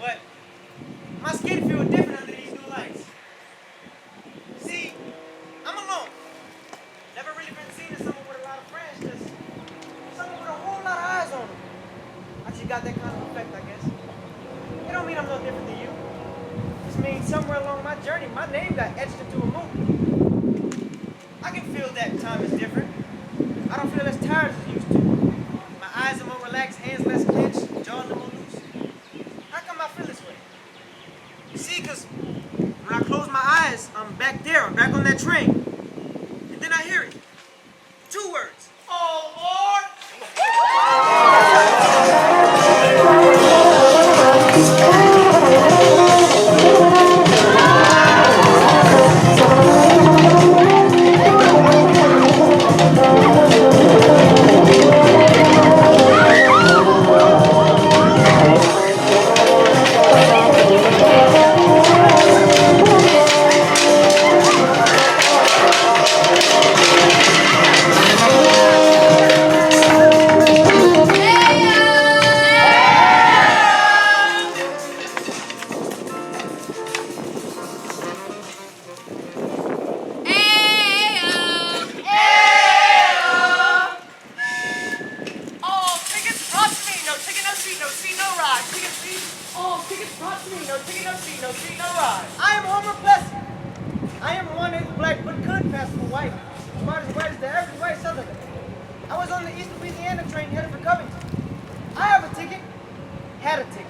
But my skin feels different under these new lights. See, I'm alone. Never really been seen as someone with a lot of friends, just someone with a whole lot of eyes on them. I just got that kind of effect, I guess. It don't mean I'm no different than you. It just means somewhere along my journey, my name got etched into a movie. I can feel that time is different. I don't feel as tired as I used to. My eyes are more relaxed, hands less clenched, jaw a little more loose. How come I feel this way? You see, because when I close my eyes, I'm back there, I'm back on that train. And then I hear it. Two words. Oh, Lord! Oh, tickets brought to me. No ticket, no seat, no seat, no ride. Ticket, please. Oh, tickets brought to me. No ticket, no seat, no seat, no ride. I am Homer Plessy. I am 1/8 black, but could pass for white. About as white as the average white southerner. I was on the East Louisiana train headed for Covington. I have a ticket. Had a ticket.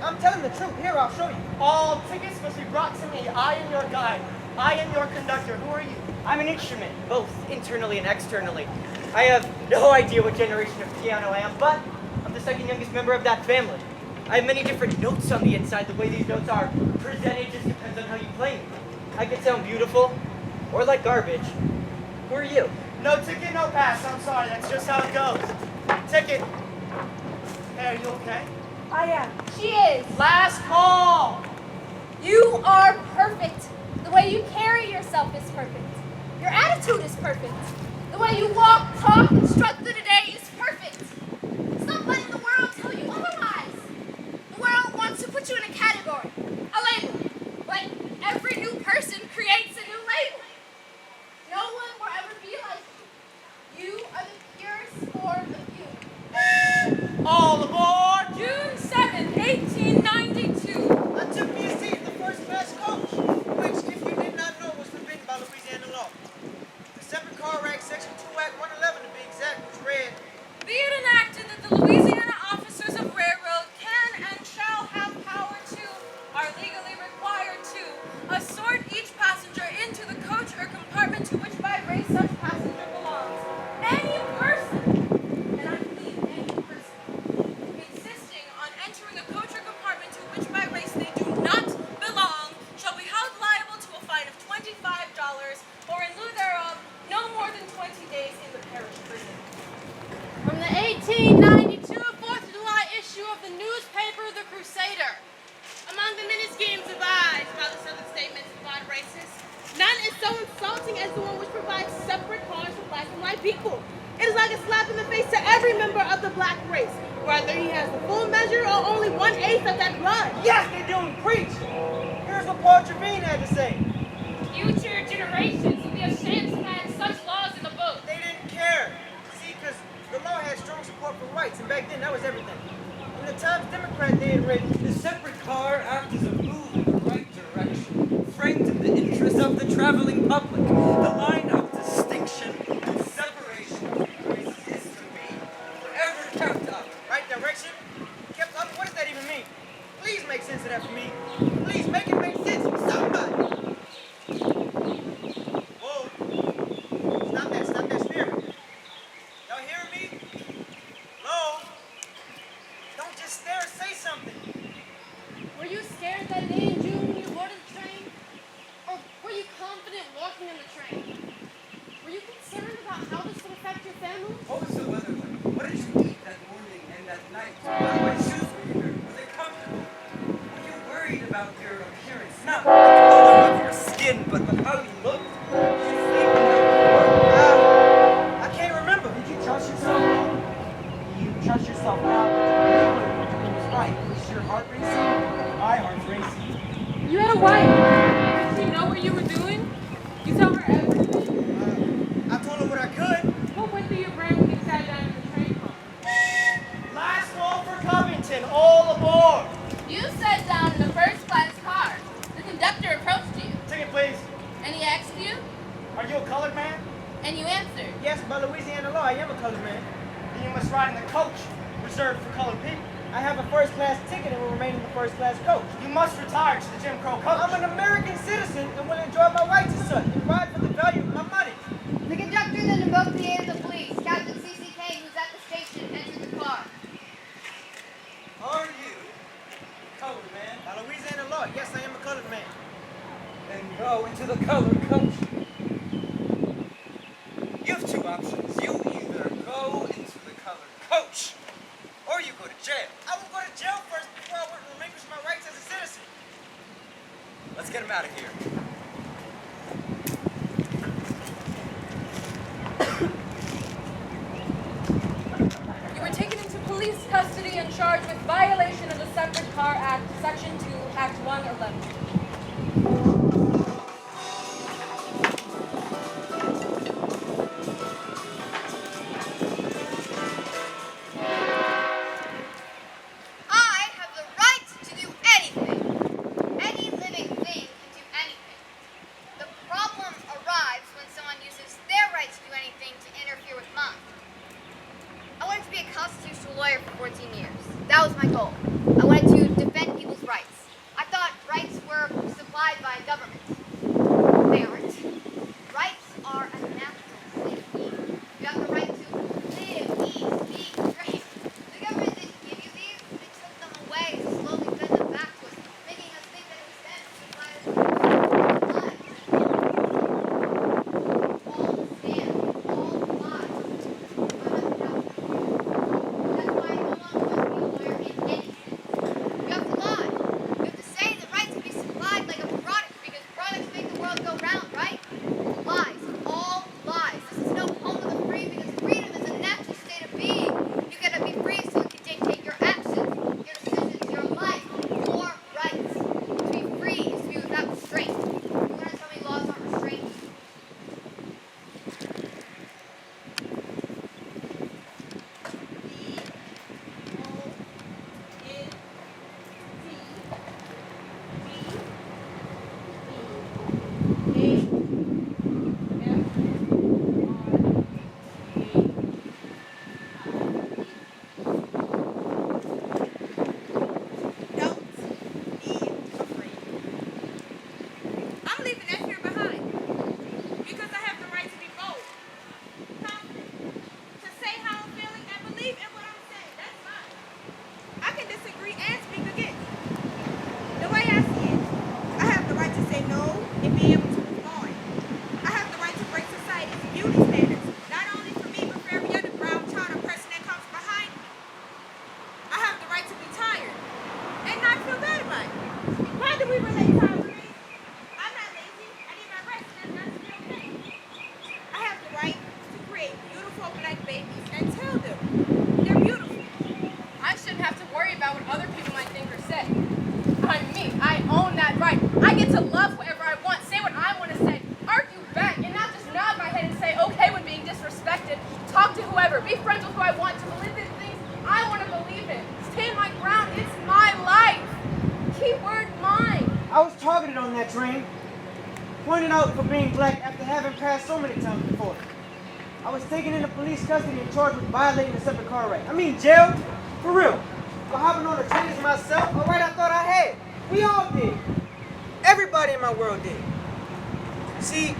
I'm telling the truth. Here, I'll show you. All tickets must be brought to me. I am your guide. I am your conductor. Who are you? I'm an instrument, both internally and externally. I have no idea what generation of piano I am, but I'm the second youngest member of that family. I have many different notes on the inside. The way these notes are presented just depends on how you play them. I could sound beautiful or like garbage. Who are you? No ticket, no pass. I'm sorry. That's just how it goes. Ticket. Hey, are you okay? I am. She is. Last call. You are perfect. The way you carry yourself is perfect. Your attitude is perfect. The way you walk, talk, and strut through the day is perfect. Stop letting the world tell you otherwise. The world wants to put you in a category, a label. But every new person creates a new label. No one will ever be like you. You are the purest form of you. All aboard. June 7th, 1892. I took me a seat in the first class coach, which, if you did not know, was forbidden by Louisiana law. The separate car rack, section 2 Act 111 to be exact, was read. Be it enacted that the Louisiana officers of railroad can and shall have power to, are legally required to, assort each passenger into the coach or compartment to which by race such passenger belongs. Any person, and I mean any person, insisting on entering a coach or compartment to which by race they do not belong, shall be held liable to a fine of $25, or in lieu thereof, no more than 20 days in the parish prison. From the 1892 4th of July issue of the newspaper The Crusader. Among the many schemes devised by the Southern statements of black races, none is so insulting as the one which provides separate cars for black and white people. It is like a slap in the face to every member of the black race, whether he has the full measure or only 1/8 of that blood. Yes, they do preach. Here's what Paul Trevine had to say. Future generations will be ashamed to have such laws in the book. They didn't care. See, because the law had strong support for whites, and back then that was everything. In the Times Democrat, they had written, The separate car acts as a move in the right direction, framed in the interest of the traveling public. The line of distinction and separation of races is to be forever kept up. right direction, kept up. What does that even mean? Please make sense of that for me. Please make it make sense for somebody. Whoa. Stop that steering. Y'all hearing me? Hello? Don't just stare, say something. Were you scared that day in June when you boarded the train? Or were you confident walking in the train? Were you concerned about how this would affect your family? What was the weather like? What did you eat that morning and that night? What shoes were you wearing? Were they comfortable? Were you worried about your appearance? Not the color of your skin, but how you looked. Did you sleep the night before? I can't remember. Did you trust yourself? You trust yourself now, but you knew what you were doing was right. Was your heart racing? your wife? Did she know what you were doing? You tell her everything? I told her what I could. What went through your brain when you sat down in the train car? Last call for Covington, all aboard. You sat down in the first class car. The conductor approached you, Ticket, please. and he asked you, Are you a colored man? and you answered. Yes, by Louisiana law, I am a colored man. Then you must ride in the coach reserved for colored people. I have a first-class ticket and will remain in the first-class coach. You must retire to the Jim Crow coach. I'm an American citizen and will enjoy my rights as such and ride for the value of my money. The conductor then invoked the aid of the police. Captain C.C. Kane, who's at the station, entered the car. Are you colored man? By Louisiana law, yes, I am a colored man. Then go into the colored coach. You have two options. You either go into the colored coach, or you go to jail. I will go to jail first before I would relinquish my rights as a citizen. Let's get him out of here. You were taken into police custody and charged with violation of the Separate Car Act, Section 2, Act 111. I have the right to do anything. Any living thing can do anything. The problem arrives when someone uses their right to do anything to interfere with mine. I wanted to be a constitutional lawyer for 14 years. That was my goal. I wanted to defend people's rights. I thought rights were supplied by government. They aren't. Rights are a natural thing. You have the right to live, eat, speak, drink. The government didn't give you these. They took them away and slowly fed them back to us, making us think that it was them who supplied us with lives. All stand, all lies. That's why no one wants to be a lawyer in any sense. You have to lie. You have to say the right to be supplied like a product because products make the world go round, right? Lies. All lies. This is no home of the free because freedom is a natural state of being. You gotta be free so you can dictate your actions, your decisions, your life, your rights. To be free is to be without restraint. You wanna tell me laws aren't restraint? Don't be afraid. I'm leaving that fear behind because I have the right to be bold, confident, to say how I'm feeling and believe in what I'm saying. That's mine. I can disagree and speak against. The way I see it, I have the right to say no and be able to move on. I have the right to break society's beauty standards, not only for me but for every other brown child or person that comes behind me. I have the right to be tired and not feel bad about it. Why do we relate time to me? I'm not lazy. I need my rest, and that's not to be okay. I have the right to create beautiful black babies and tell them they're beautiful. I shouldn't have to worry about what other people might think or say. I'm me. I own that right. I get to love whoever I want, say what I want to say, argue back, and not just nod my head and say okay when being disrespected. Talk to whoever, be friends with who I want to, believe in things I want to believe in. Stand my ground. It's my life. Keyword mine. I was targeted on that train, pointed out for being black after having passed so many times before. I was taken into police custody and charged with violating the separate car right. I mean jail, for real. For hopping on the trains myself, a right I thought I had. We all did. Everybody in my world did. See,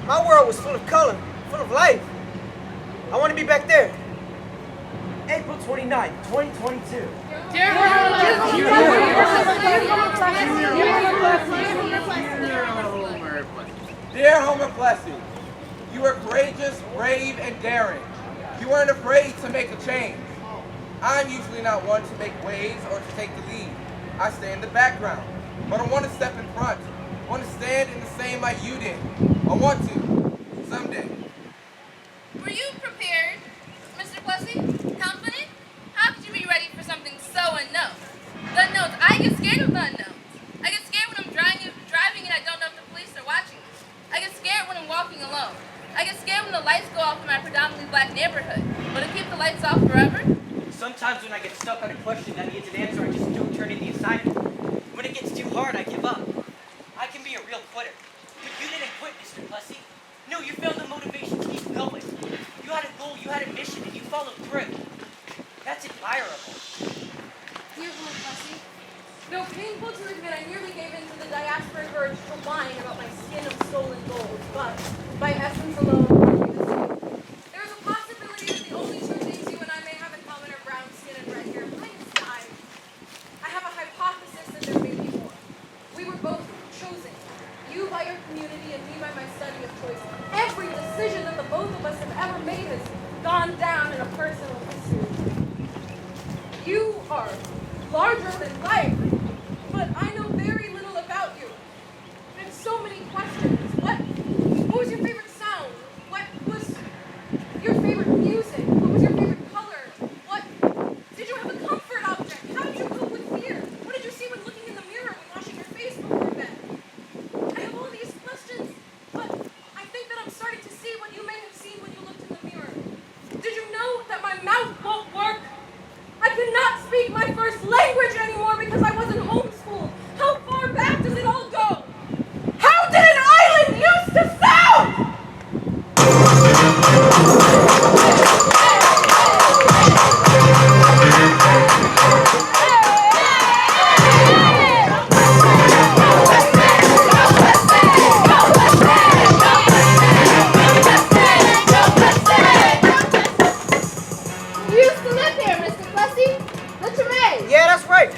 my world was full of color, full of life. I want to be back there. April 29th, 2022. Dear Homer Plessy, you are courageous, brave, and daring. You weren't afraid to make a change. I'm usually not one to make waves or to take the lead. I stay in the background, but I want to step in front. I want to stand in the same light you did. I want to, someday. Were you prepared, Mr. Plessy? Confident? How could you be ready for something so unknown? The unknowns. I get scared of the unknowns. I get scared when I'm driving Sometimes when I get stuck on a question that needs an answer, I just don't turn in the assignment. When it gets too hard, I give up. I can be a real quitter. But you didn't quit, Mr. Plessy. No, you found the motivation to keep going. You had a goal, you had a mission, and you followed through. That's admirable. Dear Homer Plessy, though painful to admit, I nearly gave in to the diasporic urge to whine about my skin of stolen gold, but by essence alone, there is a possibility that the only two things you and I may have in common are brown skin and red hair. Mine is dyed. I have a hypothesis that there may be more. We were both chosen. You by your community and me by my study of choice. Every decision that the both of us have ever made has gone down in a personal history. You are larger than life, but I know very little about you. I have so many questions. What was your favorite sound? What was your favorite music? What was your favorite color? What did you have a comfort object? How did you cope with fear? What did you see when looking in the mirror when washing your face before bed? I have all these questions, but I think that I'm starting to see what you may have seen when you looked in the mirror. Did you know that my mouth won't work? I cannot speak my first language anymore because I wasn't homeschooled. How far back does it all go? How did an island used to sound? You used to live here, Mr. Plessy. The Treme. Yeah, that's right.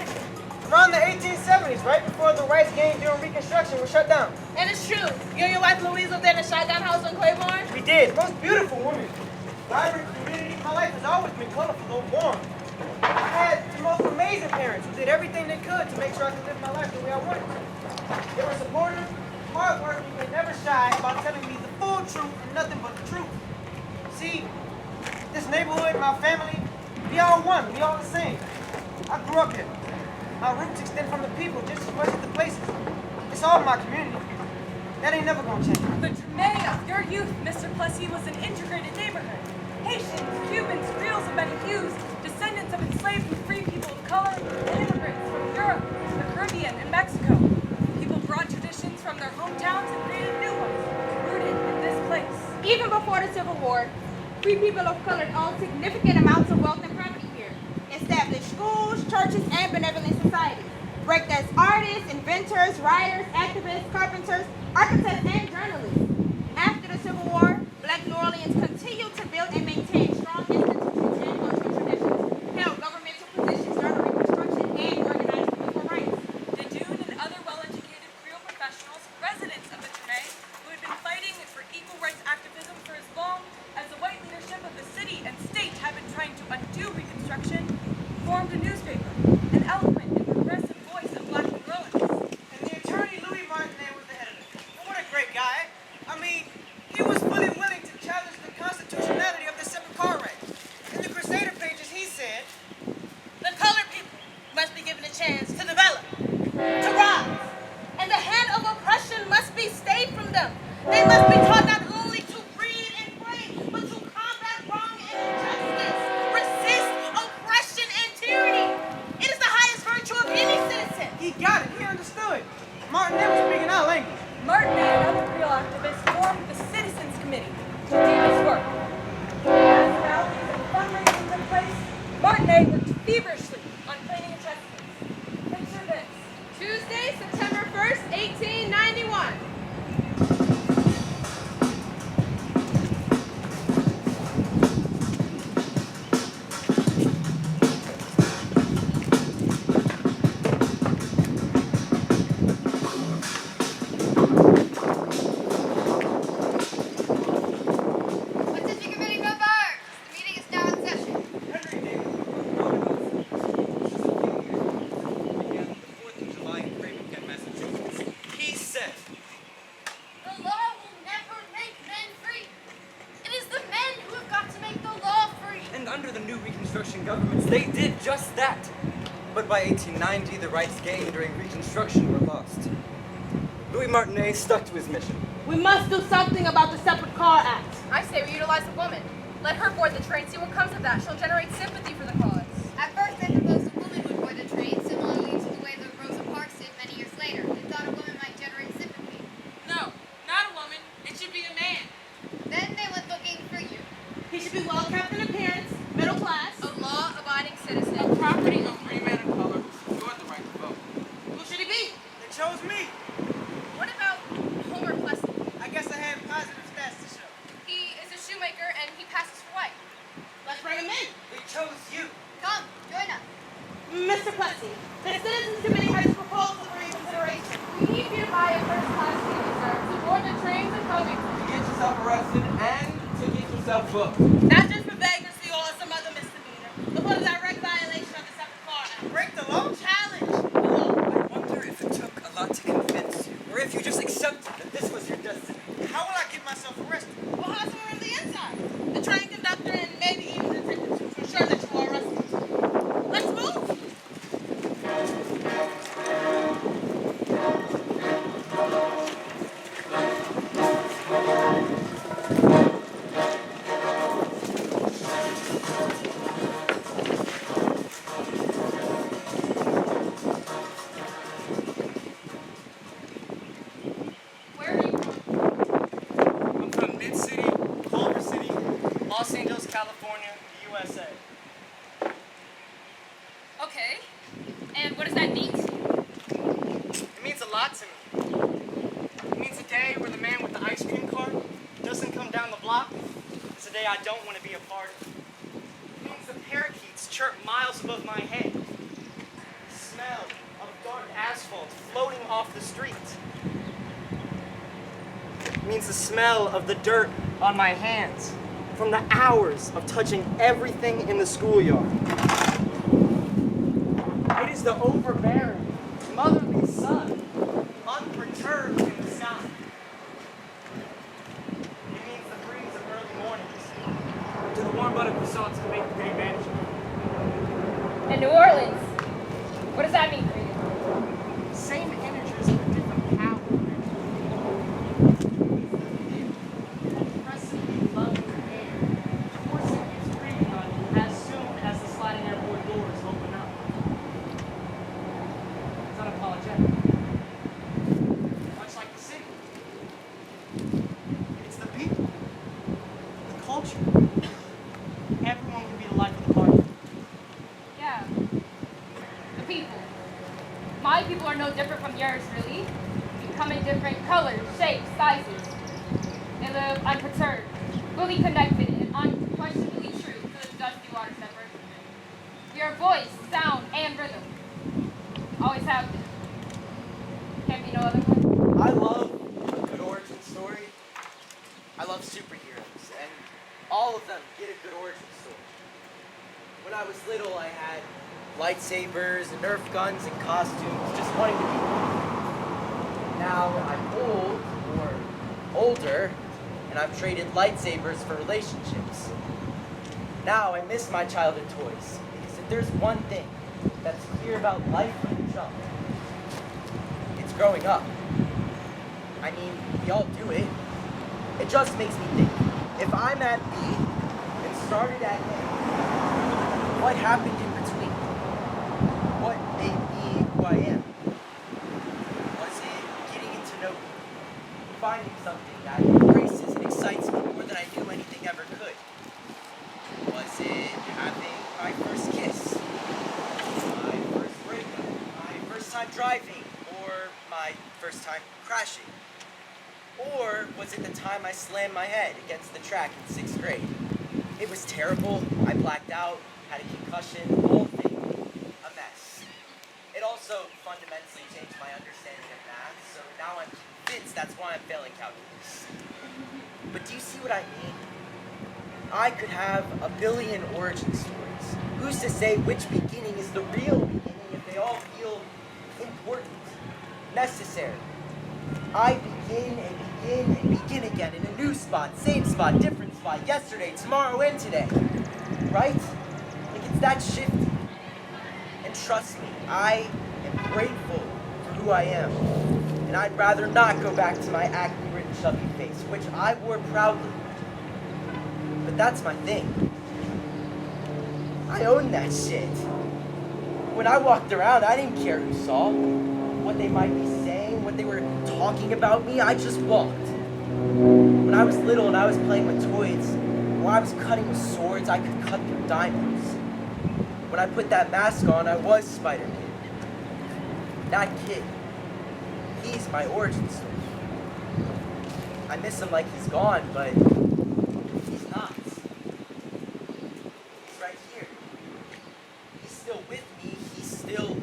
Around the 1870s, right before the rice game during Reconstruction was shut down. And it's true. You and your wife Louise lived in a shotgun house on Claiborne? We did. Most beautiful woman. Vibrant community. My life has always been colorful, though warm. I had the most amazing parents who did everything they could to make sure I could live my life the way I wanted to. They were supportive, hardworking, and never shy about telling me the full truth and nothing but the truth. See, this neighborhood, my family, we all one. We all the same. I grew up here. My roots extend from the people just as much as the places. It's all my community. That ain't never gonna change. The Treme of your youth, Mr. Plessy, was an integrated neighborhood. Haitians, Cubans, Creoles of many hues, descendants of enslaved and free people of color, and immigrants from Europe, the Caribbean, and Mexico. People brought traditions from their hometowns and created new ones, rooted in this place. Even before the Civil War, free people of color owned significant amounts of wealth and property here. Established schools, churches, and benevolent societies. Breakdance artists, inventors, writers, activists, carpenters, architects, and journalists. After the Civil War, Black New Orleans continued to build and maintain strong institutions and cultural traditions, held governmental positions during Reconstruction, and organized people for rights. Dune and other well-educated Creole professionals, residents of the Treme, who had been fighting for equal rights activism for as long as the white leadership of the city and state had been trying to undo Reconstruction, formed a newspaper, an eloquent and progressive voice of Black New Orleans. And the attorney Louis Martinet was the editor. What a great guy. I mean, he was fully willing to challenge the constitutionality of the separate car right. In the Crusader pages, he said, The colored people must be given a chance to develop, to rise, and the hand of oppression must be stayed from them. They must be taught not only to breed and pray, but to combat wrong and injustice, resist oppression and tyranny. It is the highest virtue of any citizen. he got it. He understood. Martinet was speaking our language. Martinet and other Creole activists formed the Citizens Committee to do this work. As rallies and fundraising took place, Martinet worked feverishly on planning a chess piece. Picture this. Tuesday, September 1st, 1891. What did your committee go for? The meeting is now in session. Henry David. began the 4th of July in Framingham, Massachusetts. He said, The law will never make men free. It is the men who have got to make the law free. and under the new Reconstruction governments, they did just that. But by 1890, the rights gained during Reconstruction were lost. Louis Martinet stuck to his mission. We must do something about the Separate Car Act. I say we utilize the woman. Let her board the train, see what comes of that. She'll generate sympathy for the cause. Plessy, the Citizens Committee has a proposal for your consideration. We need you to buy a first-class ticket, sir, to board the trains in Covington. To get yourself arrested and to get yourself booked. Not just for vagrancy or some other misdemeanor, but for direct violation of the Separate Car Act. Break the law? Challenge the law. I wonder if it took a lot to convince you, or if you just accepted that this was your destiny. How will I get myself arrested? We'll have someone on the inside. The train conductor and maybe even the detective to ensure that you are arrested. Let's move. Where are you from? I'm from Mid-City, Culver City, Los Angeles, California, the USA. Okay. And what does that mean to you? It means a lot to me. It means a day where the man with the ice cream cart doesn't come down the block. It's a day I don't want to be a part of. It means the parakeets chirp miles above my head. The smell of dark asphalt floating off the street. It means the smell of the dirt on my hands from the hours of touching everything in the schoolyard. It is the overbearing, motherly sun, unperturbed in the sky. It means the breeze of early mornings to the warm-blooded croissants that make the day vanish. In New Orleans. What does that mean for you? Same energies with different power. Oppressively loving air, forcing its breathing on you as soon as the sliding airport doors open up. It's unapologetic. Much like the city. It's the people, the culture. Everyone can be the life of the party. Yeah. The people. My people are no different from yours, really. You come in different colors, shapes, sizes. They live unperturbed, fully connected, and unquestionably true to the dusty waters that birth them. Your voice, sound, and rhythm always have been. Can't be no other way. I love a good origin story. I love superheroes, and all of them get a good origin story. When I was little, I had lightsabers and Nerf guns and costumes, just wanting to be one. Now I'm old, or older, and I've traded lightsabers for relationships. Now I miss my childhood toys, because if there's one thing that's clear about life from the jump, it's growing up. I mean, we all do it. It just makes me think, if I'm at B and started at A, what happened in between? What made me who I am? Was it getting to know people, finding something that embraces and excites me more than I knew anything ever could? Was it having my first kiss, my first breakup, my first time driving, or my first time crashing? Or was it the time I slammed my head against the track in 6th grade? It was terrible. I blacked out, had a concussion, the whole thing, a mess. It also fundamentally changed my understanding of math, so now I'm convinced that's why I'm failing calculus. But do you see what I mean? I could have a billion origin stories. Who's to say which beginning is the real beginning if they all feel important, necessary? I begin and begin and begin again in a new spot, same spot, different spot, yesterday, tomorrow, and today. Right? Like it's that shifty. And trust me, I am grateful for who I am. And I'd rather not go back to my acne-ridden chubby face, which I wore proudly. But that's my thing. I own that shit. When I walked around, I didn't care who saw, what they might be saying, what they were talking about me. I just walked. When I was little and I was playing with toys, when I was cutting with swords, I could cut through diamonds. When I put that mask on, I was Spider-Man. That kid, he's my origin story. I miss him like he's gone, but he's not. He's right here. He's still with me. He's still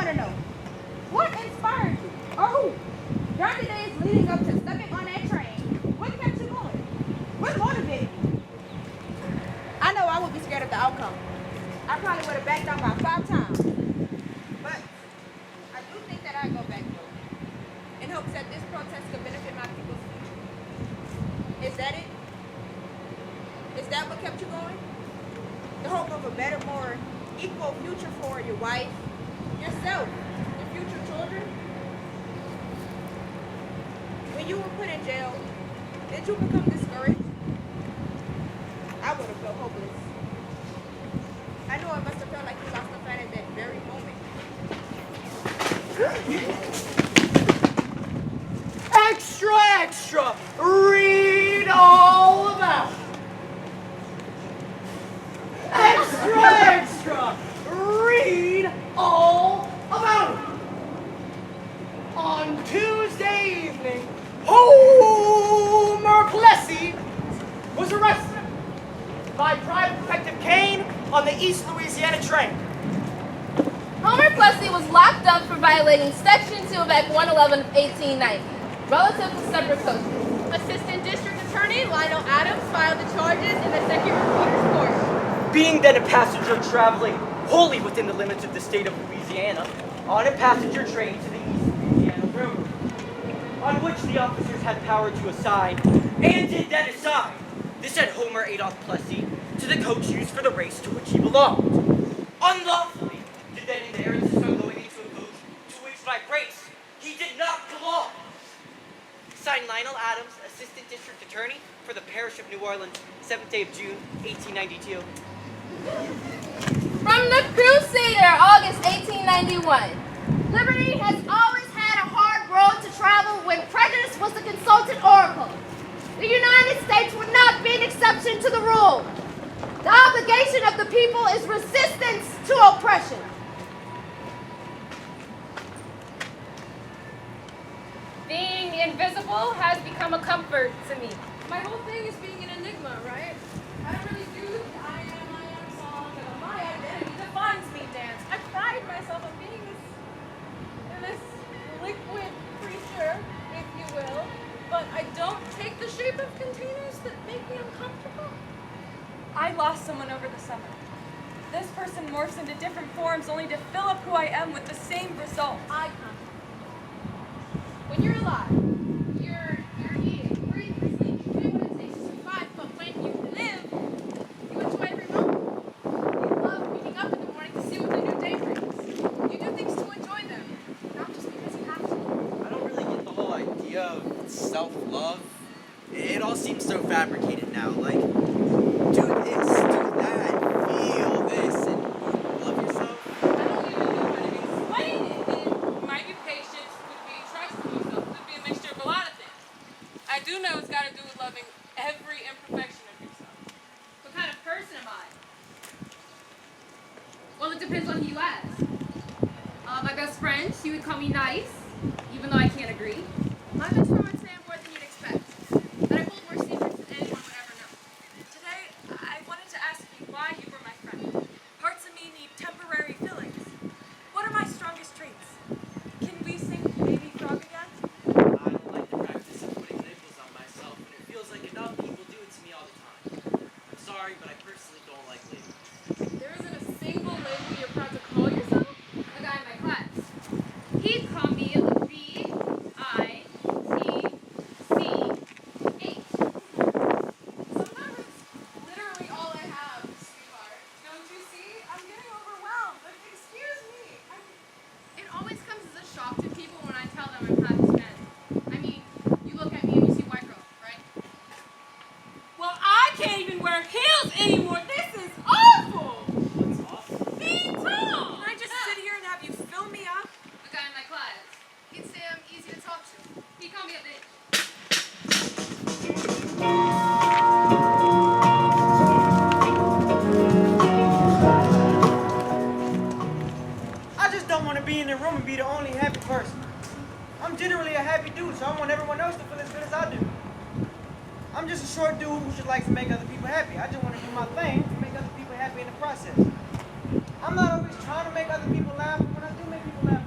want to know. What inspired you? Or who? During the days leading up to stepping on that train, what kept you going? What motivated you? I know I would be scared of the outcome. I probably would have backed down about 5 times. But I do think that I'd go back though, in hopes that this protest could benefit my people's future. Is that it? Is that what kept you going? The hope of a better, more equal future for your wife, yourself, your future children? When you were put in jail, did you become discouraged? I would have felt hopeless. I know it must have felt like you lost the fight at that very moment. Extra, extra! Read all about it. Extra, extra! Read all about it. On Tuesday evening, Homer Plessy was arrested by Private Detective Kane on the East Louisiana train. Homer Plessy was locked up for violating Section 2 of Act 111 of 1890, relative to separate coaches. Assistant District Attorney Lionel Adams filed the charges in the Second Reporter's Court. Being then a passenger traveling wholly within the limits of the state of Louisiana, on a passenger train to the East Louisiana Railroad, on which the officers had power to assign, and did then assign, the said Homer Adolph Plessy to the coach used for the race to which he belonged. Unlawfully did then in the air insist on going into a coach to which by race he did not belong. Signed Lionel Adams, Assistant District Attorney for the Parish of New Orleans, 7th day of June, 1892. From the Crusader, August 1891. Liberty has always had a hard road to travel when prejudice was the consulted oracle. The United States would not be an exception to the rule. The obligation of the people is resistance to oppression. Being invisible has become a comfort to me. My whole thing is being an enigma, right? I don't really do the I am song, and my identity defines me dance. I pride myself on being this liquid creature, if you will, but I don't take the shape of containers that make me uncomfortable. I lost someone over the summer. This person morphs into different forms only to fill up who I am with the same result. I come. When you're alive, you're eating, breathing, sleeping, doing what it takes to survive, but when you live, you enjoy every moment. You love waking up in the morning to see what the new day brings. You do things to enjoy them, not just because you have to. I don't really get the whole idea of self-love. It all seems so fabricated now. Like, do this, do that, feel this, and love yourself. I don't even know how to explain it. It might be patience, could be trusting yourself, could be a mixture of a lot of things. I do know it's got to do with loving every imperfection of yourself. What kind of person am I? Well, it depends on who you ask. My best friend, she would call me nice, even though I can't agree. My best friend would say I'm more than you'd expect. That I hold more secrets than anyone would ever know. Today, I wanted to ask you why you were my friend. Parts of me need temporary fillings. What are my strongest traits? Can we sing Baby Frog again? I don't like the practice of putting labels on myself, and it feels like enough people do it to me all the time. I'm sorry, but I personally don't like labels. There isn't a single label you're proud to call yourself? A guy in my class. He'd call me B-I-T-C-H. Sometimes it's literally all I have, sweetheart. Don't you see? I'm getting overwhelmed. Like, excuse me. It always comes as a shock to people when I tell them I'm half Hispanic. I mean, you look at me and you see white girl, right? Well, I can't even wear heels anymore. This is awful. What's awful? Being tall. Can I just sit here and have you fill me up? A guy in my class. He'd say I'm easy to talk to. He called me a bitch. I just don't want to be in the room and be the only happy person. I'm generally a happy dude, so I want everyone else to feel as good as I do. I'm just a short dude who just likes to make other people happy. I just want to do my thing to make other people happy in the process. I'm not always trying to make other people laugh, but when I do make people laugh,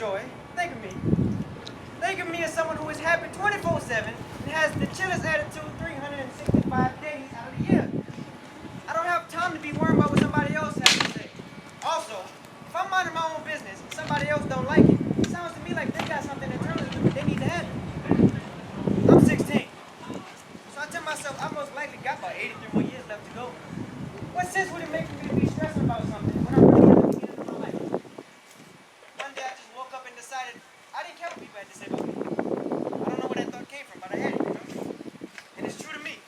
Troy. Think of me. Think of me as someone who is happy 24/7 and has the chillest attitude 365 days out of the year. I don't have time to be worried about what somebody else has to say. Also, if I'm minding my own business and somebody else don't like it, it sounds to me like they got something internally they need to handle. I'm 16. So I tell myself I most likely got about 83 more years left to go. What sense would it make for me to be stressing about something when I'm really at the beginning of my life? One day I just woke up and decided I didn't care what people had to say about me. I don't know where that thought came from, but I had it, you know? And it's true to me.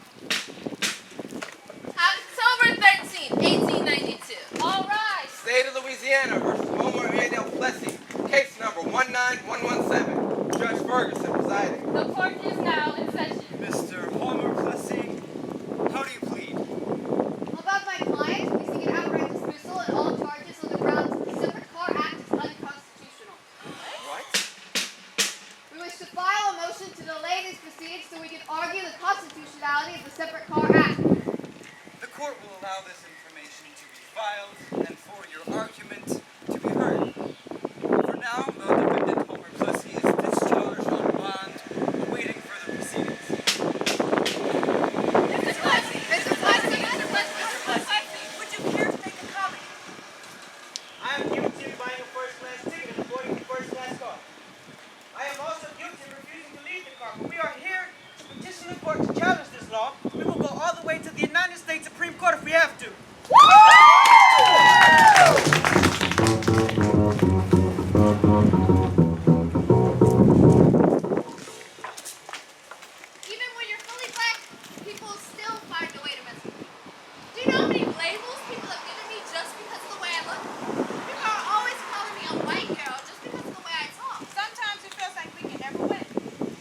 October 13th, 1892. All right. State of Louisiana versus Homer A. Del Plessis. Case number 19117. Judge Ferguson presiding. The court is now in session. Mr. Homer Plessy, how do you plead? About my client, we seek an outright dismissal and all charges on the grounds that the Separate Car Act is unconstitutional. What? We wish to file a motion to delay these proceedings so we can argue the constitutionality of the Separate Car Act. The court will allow this information to be filed and for your argument to be heard. For now, the defendant Homer Plessy is discharged on bond, awaiting further proceedings. Mr. Plessy! Mr. Plessy! Mr. Plessy! Would you care to make a comment? I am guilty of buying a first-class ticket and boarding a first-class car. I am also guilty of refusing to leave the car. But we are here to petition the court to challenge this law. We will go all the way to the United States Supreme Court if we have to. Even when you're fully black, people still find a way to mess with you. Do you know how many labels people have given me just because of the way I look? People are always calling me a white girl just because of the way I talk. Sometimes it feels like we can never win.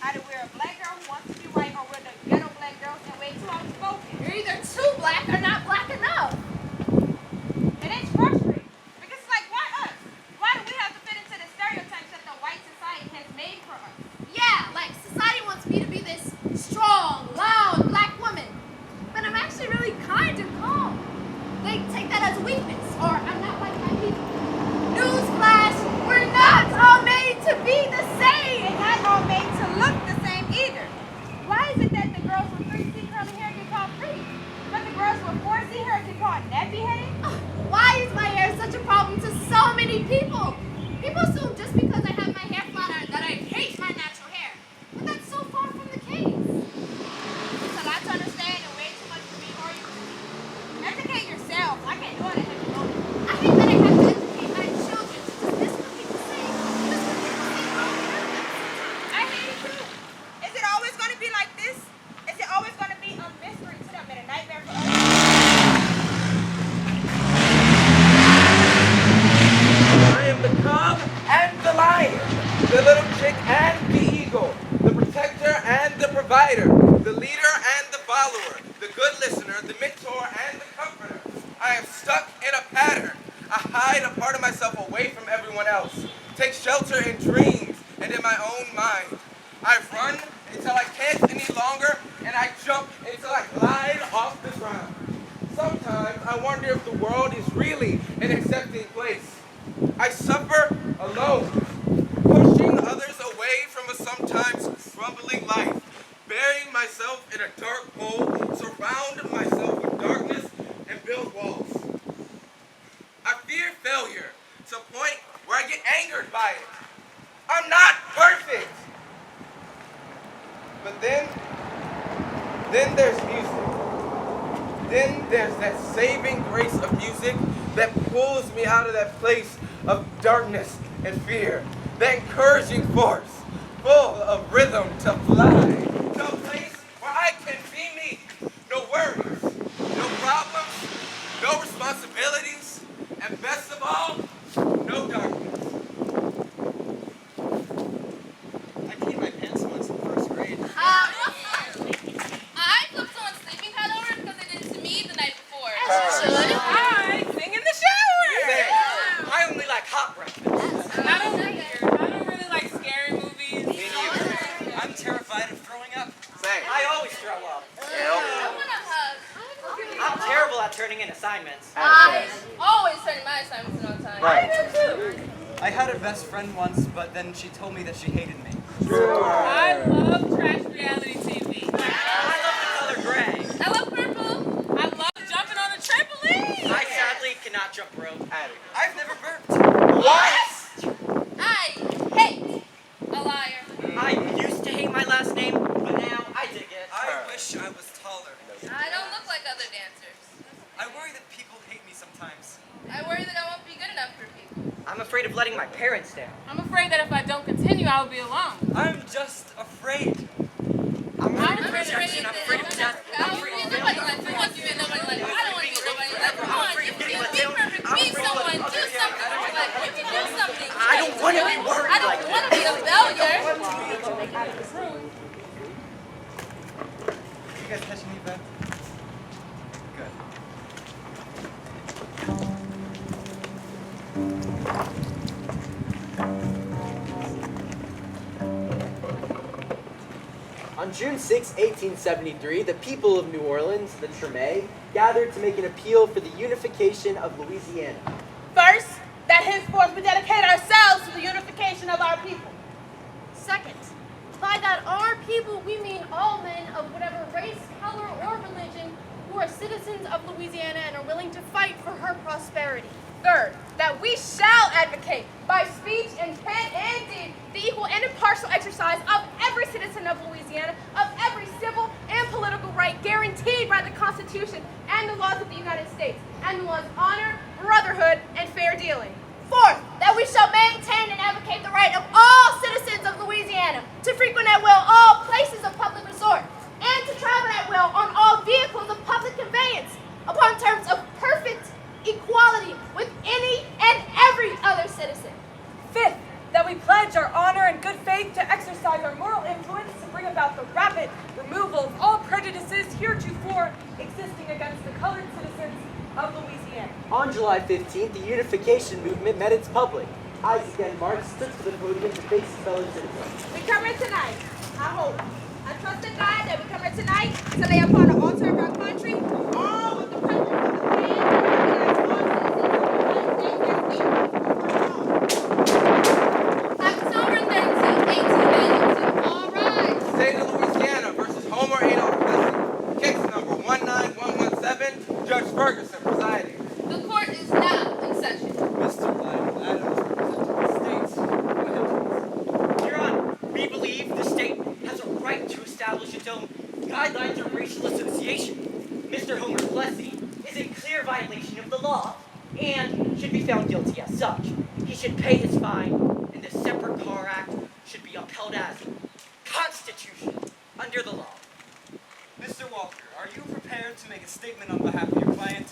Either we're a black girl who wants to be white, or we're the ghetto black girls and way too outspoken. You're either too black or not black enough. And it's frustrating. Because it's like, why us? Why do we have to fit into the stereotypes that the white society has made for us? Yeah, like society wants me to be this strong, loud black woman. But I'm actually really kind and calm. They take that as weakness, or I'm not like that people. Newsflash, we're not all made to be the same. And not all made to look the same either. Why is it that the girls with 3C curly hair get called pretty, but the girls with 4C hair get called nappy headed? Why is my hair such a problem to so many people? People assume just because I have my hair flat iron that I hate my natural hair. But that's so far from the case. It's a lot to understand and way too much for me or you. Educate yourself. I can't do it at the moment. I hate that I have to educate my children to dismiss what people say. Because what people say wrong hurt them. I hate it too. Is it always going to be like this? Is it always going to be a mystery to them and a nightmare for us? I am the cub and the lion, the little chick and the eagle, the protector and the provider, the leader and the follower, the good listener, the mentor and the comforter. I am stuck in a pattern. I hide a part of myself away from everyone else, take shelter in dreams and in my own mind. I run until I can't any longer, and I jump until I glide off the ground. Sometimes I wonder if the world is really an accepting place. I suffer alone, pushing others away from a sometimes troubling life, burying myself in a dark hole, surround myself with darkness, and build walls. I fear failure to a point where I get angered by it. I'm not perfect. But then there's music. Then there's that saving grace of music that pulls me out of that place of darkness and fear. That encouraging force, full of rhythm to fly to a place where I can be me. No worries, no problems, no responsibilities, and best of all, no darkness. I peed my pants once in first grade. I flipped someone's sleeping pad over because they did it to me the night before. As you should. I sing in the shower. Say, I only like hot breakfast. I don't really like scary movies. Me neither. I'm terrified of throwing up. say. I always throw up. I want a hug. I'm terrible at turning in assignments. I always turn my assignments in on time. Right. I do too. I had a best friend once, but then she told me that she hated me. I love trash reality TV. I love the color gray. I love purple. I love jumping on the trampoline. I sadly cannot jump rope. I've never burped. What? I hate a liar. I used to hate my last name, but now I dig it. I wish I was taller. I don't look like other dancers. I worry that people hate me sometimes. I worry that I won't be good enough for people. I'm afraid of letting my parents down. I'm afraid that if I don't continue, I will be alone. I'm just afraid. I'm I'm afraid of afraid rejection. I'm afraid of death. I'm afraid of failure. Nobody likes me. Who wants to be in nobody likes me? I don't want to be in nobody likes me. Come on, afraid of just getting be let down. perfect. I'm Be afraid of someone. letting Do others something in your life. When you do something, I don't want to be worried I don't like want to this. be a failure. You guys catching me, Ben? Good. On June 6, 1873, the people of New Orleans, the Treme, gathered to make an appeal for the unification of Louisiana. First, that henceforth we dedicate ourselves to the unification of our people. Second, by that our people, we mean all men of whatever race, color, or religion who are citizens of Louisiana and are willing to fight for her prosperity. Third, that we shall advocate by speech and pen and deed the equal and impartial exercise of every citizen of Louisiana of every civil and political right guaranteed by the Constitution and the laws of the United States, and the laws of honor, brotherhood, and fair dealing. Fourth, that we shall maintain and advocate the right of all citizens of Louisiana to frequent at will all places of public resort and to travel at will on all vehicles of public conveyance upon terms of perfect equality with any and every other citizen. Fifth, that we pledge our honor and good faith to exercise our moral influence to bring about the rapid removal of all prejudices heretofore existing against the colored citizens of Louisiana. On July 15th, the unification movement met its public. Isaac N. Marks stood to the podium to face his fellow citizens. We come here tonight, I hope. I trust in God that we come here tonight to lay upon the altar of our country all of the principles of the land October 13th, 1892. All rise. State of Louisiana versus Homer Adolph Plessy. Case number 19117. Judge Ferguson presiding. The court is now in session. Mr. Lionel Adams, representing the state. Go ahead, please. Your Honor, we believe the state has a right to establish its own guidelines of racial association. Mr. Homer Plessy is in clear violation of the law and should be found guilty as such. He should pay his fine, and the Separate Car Act should be upheld as constitutional under the law. Mr. Walker, are you prepared to make a statement on behalf of your client?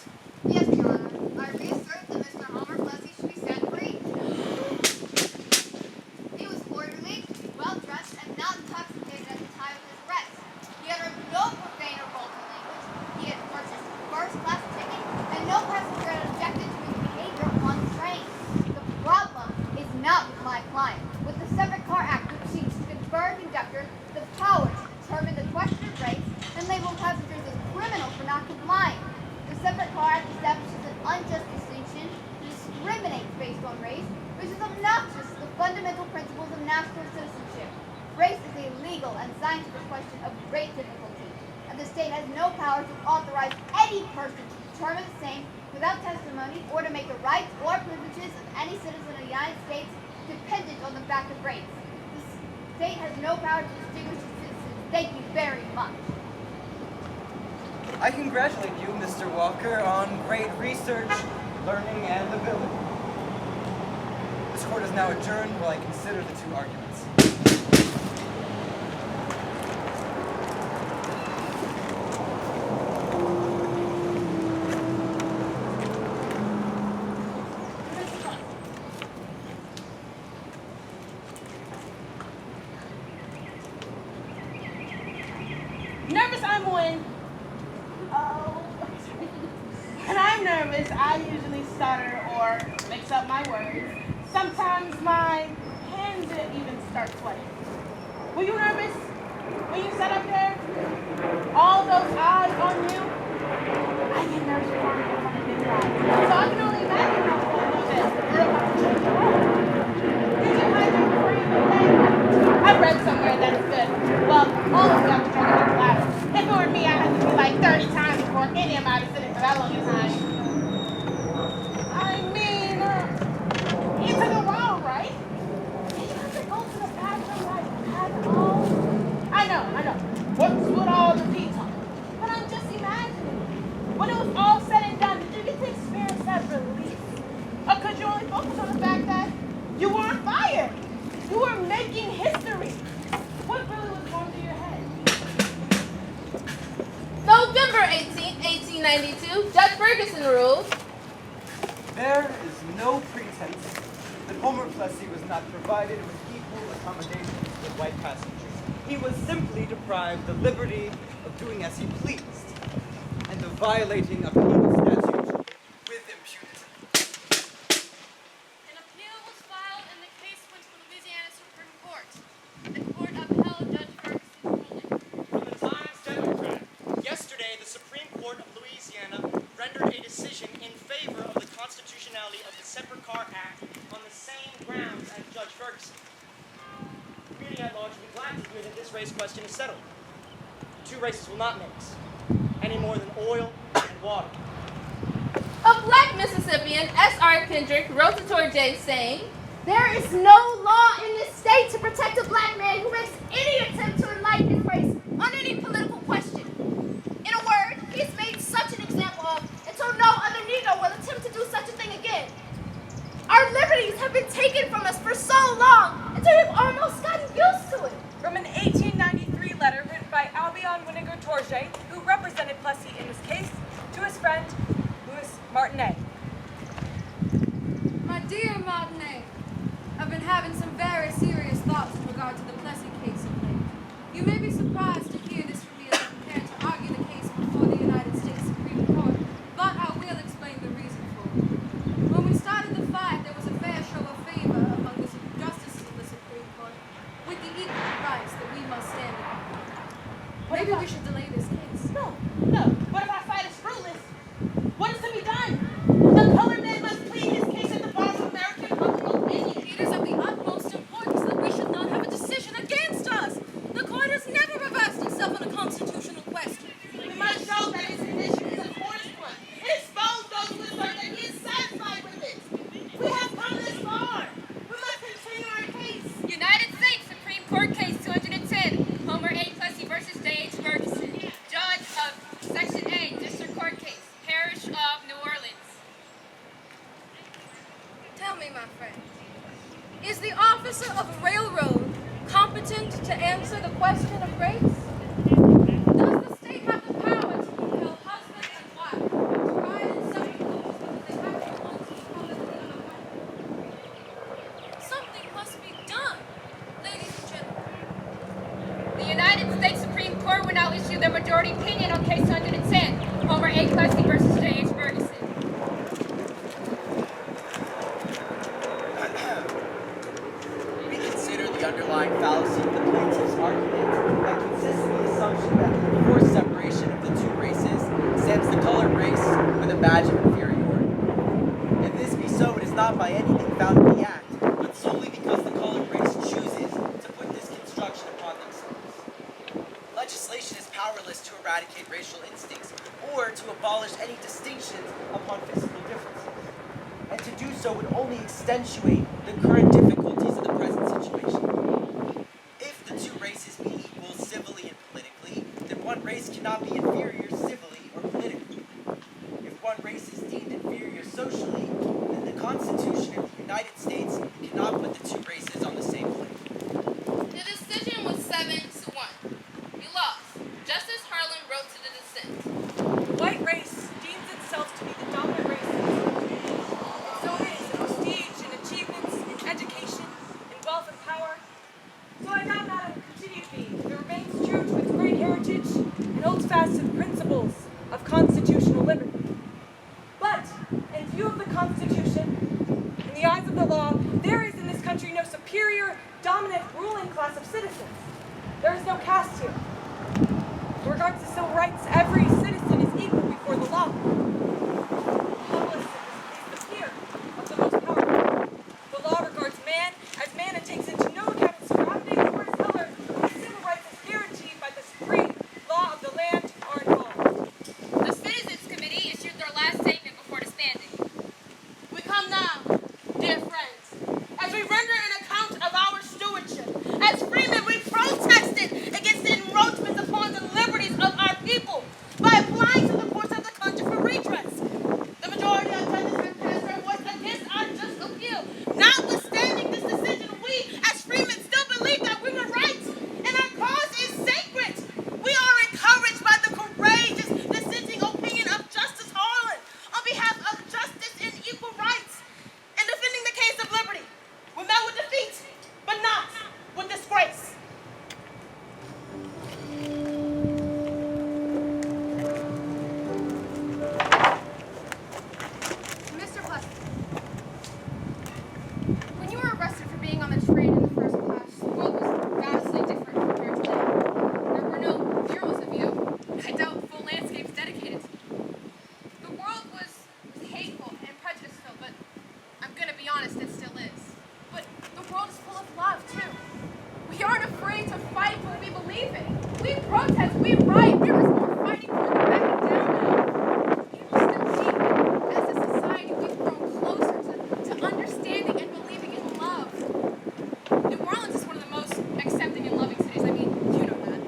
Yes, Your Honor. I reassert that Mr. Homer Plessy should be set free. He was orderly, well-dressed, and not intoxicated at the time of his arrest. He uttered no profane or vulgar language. He had purchased a first-class ticket, and no passenger had objected to his behavior on the train. The problem is not with my client. With the Separate Car Act, which seeks to confer a conductor the power to determine the question of race and label passengers as criminals for not complying. The Separate Car Act establishes an unjust distinction to discriminate based on race, which is obnoxious to the fundamental principles of national citizenship. Race is a legal and scientific question of great difficulty, and the state has no power to authorize any person to determine the same without testimony or to make the rights or privileges of any citizen of the United States dependent on the fact of race. The state has no power to distinguish its citizens. Thank you very much. I congratulate you, Mr. Walker, on great research, learning, and ability. This court is now adjourned while I consider the two arguments. Nervous I'm when when I'm nervous, I usually stutter or mix up my words. Sometimes my hands even start sweating. Were you nervous when you sat up there? All those eyes on you? I get nervous before I'm in front of big crowds. So I can only imagine how cool it is. You're about to change the world. ruled. There is no pretense that Homer Plessy was not provided with equal accommodations with white passengers. He was simply deprived the liberty of doing as he pleased, and of violating a penal statute with impunity. An appeal was filed and the case went to the Louisiana Supreme Court. The court upheld Judge Ferguson's ruling. From the Times Democrat, yesterday the Supreme Court of Louisiana rendered a decision in favor of the constitutionality of the Separate Car Act on the same grounds as Judge Ferguson. The community at large will be glad to hear that this race question is settled. The two races will not mix, any more than oil and water. A black Mississippian, S.R. Kendrick, wrote to Torjay saying, "There is no law in this state to protect a black man who makes any attempt to enlighten his race on any political question. In a word, he's made such an example of until no other Negro will attempt to do such a thing again. Our liberties have been taken from us for so long until we've almost gotten used to it." From an 1893 letter written by Albion Winiger Torjay, who represented Plessy in this case, to his friend, Louis Martinet. My dear Martinet, I've been having some very serious thoughts in regard to the Plessy case of late. You may be surprised to hear this from me as I'm prepared to argue the case before the United States Supreme Court, but I will explain the reason for it. When we started the fight, there was a fair show of favor among the justices of the Supreme Court with the equal rights that we must stand upon. Maybe we should delay this case. No. What if our fight is fruitless? What is to be done? The colored man must plead his case at the bar of American public opinion. It is of the utmost importance that we should not have a decision against us. The court has never reversed itself on a constitutional question. We must show that his condition is a court's one. Expose those who assert that he is satisfied with it. We have come this far. We must continue our case. United States Supreme Court Case 210, Homer A. Plessy versus J.H. Ferguson. Judge of Section A, District Court Case, Parish of New Orleans. Tell me, my friend, is the officer of a railroad competent to answer the question of race? Does the state have the power to compel husband and wife to ride in separate cars because they happen to want to equal in the other way? Something must be done, ladies and gentlemen. The United States Supreme Court will now issue their majority opinion on Case 210, Homer A. Plessy versus J.H. Ferguson. We consider the underlying fallacy of the plaintiff's argument that consists in the assumption that the enforced separation of the two races stamps the colored race with a badge of inferiority. If this be so, it is not by anything found in the Act, but solely because the colored race chooses to put this construction upon themselves. Legislation is powerless to eradicate racial instincts or to abolish any distinctions upon physical differences. And to do so would only accentuate the current difficulties of the present situation. If the two races be equal civilly and politically, then one race cannot be inferior civilly or politically. If one race is deemed inferior socially, then the Constitution of the United States cannot put the two races on the same plane. The decision was 7-1. You lost. Justice Harlan wrote to the dissent. The white race deems itself to be the dominant race. So it is in prestige, in achievements, in education, in wealth and power. So I doubt not it will continue to be. If it remains true to its great heritage and holds fast to the principles of constitutional liberty. But, in view of the Constitution, in the eyes of the law, there is in this country no superior, dominant, ruling class of citizens. There is no caste here. In regards to civil rights, every citizen is equal before the law. The humblest is the peer of the most powerful. The law regards man as man and takes into no account his surroundings or his color. Civil rights is guaranteed by the supreme law of the land are involved. The Citizens Committee issued their last statement before disbanding. We come now, dear friends, as we render an account of our stewardship. As freemen, we protested against the encroachments upon the liberties of our people. protest, we riot. There is more fighting for than backing down now. You must deep. As a society, we've grown closer to understanding and believing in love. New Orleans is one of the most accepting and loving cities. I mean, you know that.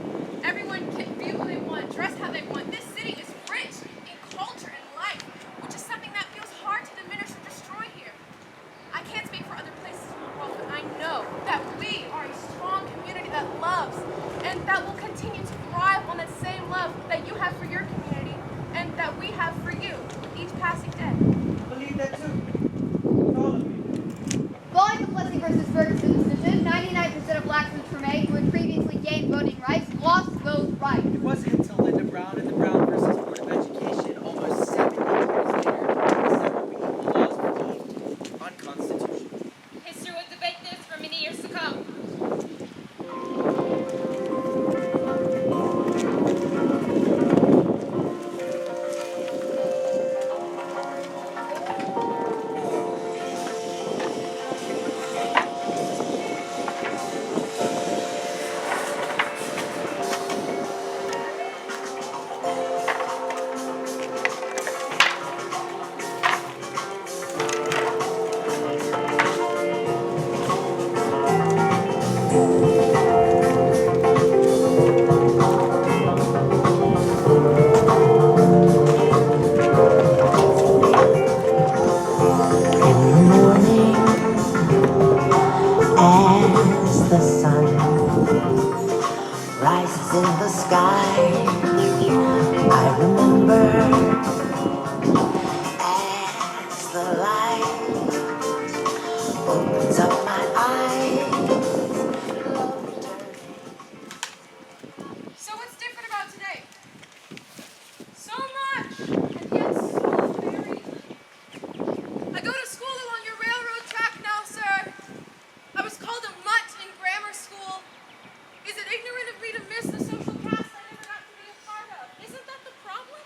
Everyone can be who they want, dress how they want. This city is rich in culture and life, which is something that feels hard to diminish or destroy here. I can't speak for other places in the world, but I know that we are a strong community that loves and that will continue to thrive on that same love that you have for your community and that we have for you each passing day. I believe that too. All of you. Following the Plessy versus Ferguson decision, 99% of blacks in Treme who had previously gained voting rights lost those rights. It wasn't until Linda Brown and the Brown versus Board of Education almost 70 years later that several equal laws were deemed unconstitutional. History will debate this for many years to come. As the sun rises in the sky, I remember as the light opens up my eyes. So what's different about today? So much, and yet so very little. I go to school along your railroad track now, sir. I was called a mutt in grammar school. Is it ignorant of me to miss the social cast I never got to be a part of? Isn't that the problem?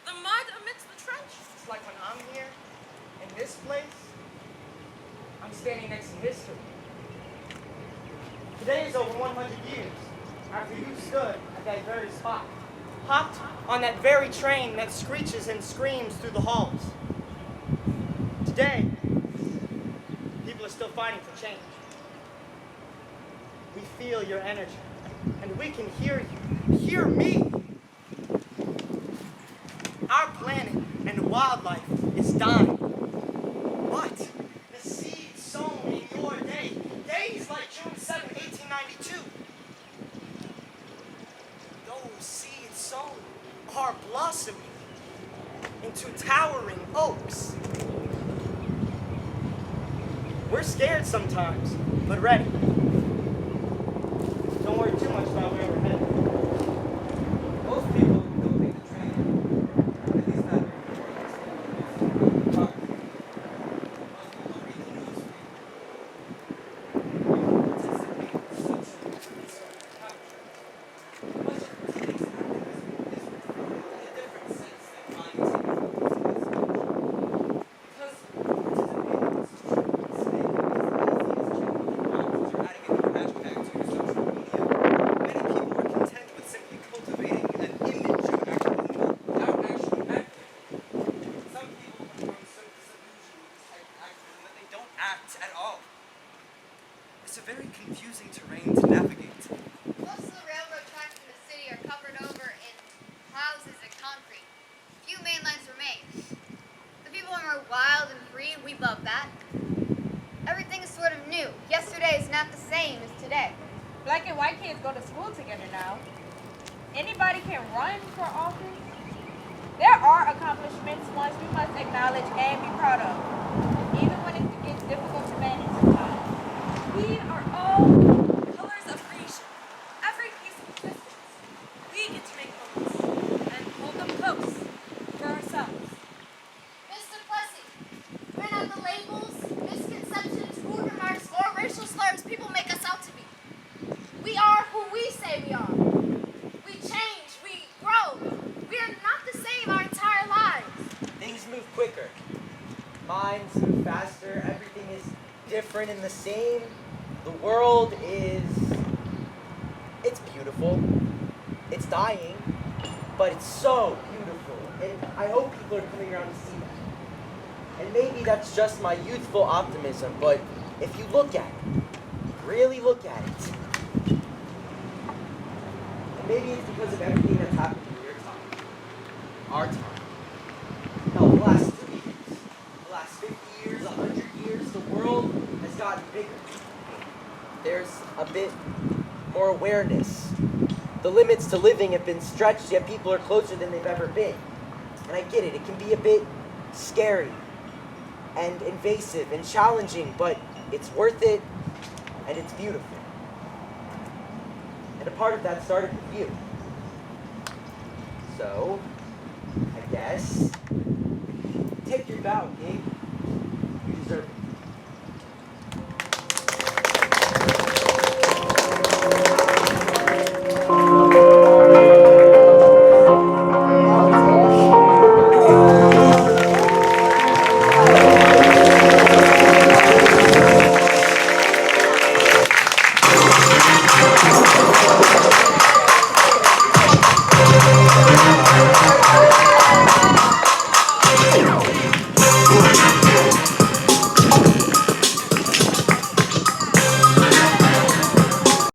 The mud amidst the trench? It's like when I'm here, in this place, I'm standing next to history. Today is over 100 years after you stood at that very spot, hopped on that very train that screeches and screams through the halls. Today, people are still fighting for change. We feel your energy, and we can hear you. Hear me! Our planet and wildlife is dying. What? The seed sown in your day. Days like June 7, 1892. Those seeds sown are blossoming into towering oaks. We're scared sometimes, but ready. Don't worry too much about where we're headed. Most people don't take the train. At least not here in New Orleans. Most people don't read the newspaper. People participate in social counterculture. Much of today's activism is rooted in a different sense than volunteering for cities. Because participating in social movements today is as easy as checking the box or adding a new hashtag to your social media. Many people are content with simply cultivating an image of activism without actually acting. Some people become so disillusioned with this type of activism that they don't act at all. It's a very confusing terrain to navigate. Most of the railroad tracks in the city are covered over in houses and concrete. Few main lines remain. The people are more wild and free. We love that. Everything is sort of new. Yesterday is not the same as today. Black and white kids go to school together now. Anybody can run for office. There are accomplishments ones we must acknowledge and be proud of, even when it gets difficult to manage sometimes. We are all colors of creation. Every piece of existence. We get to make homes and hold them close for ourselves. Mr. Plessy, we're not the labels, misconceptions, rude remarks, or racial slurs people make us out to be. We are who we say we are. We change, we grow. We are not the same our entire lives. Things move quicker. Minds move faster. Everything is different and the same. The world is... it's beautiful. It's dying, but it's so beautiful. And I hope people are coming around to see that. And maybe that's just my youthful optimism, but if you look at it, really look at it, and maybe it's because of everything that's happened in your time, our time. Hell, the last 2 years, the last 50 years, 100 years, the world has gotten bigger. There's a bit more awareness. The limits to living have been stretched, yet people are closer than they've ever been. And I get it, it can be a bit scary and invasive and challenging, but it's worth it and it's beautiful. And a part of that started with you. So, I guess, take your bow, King.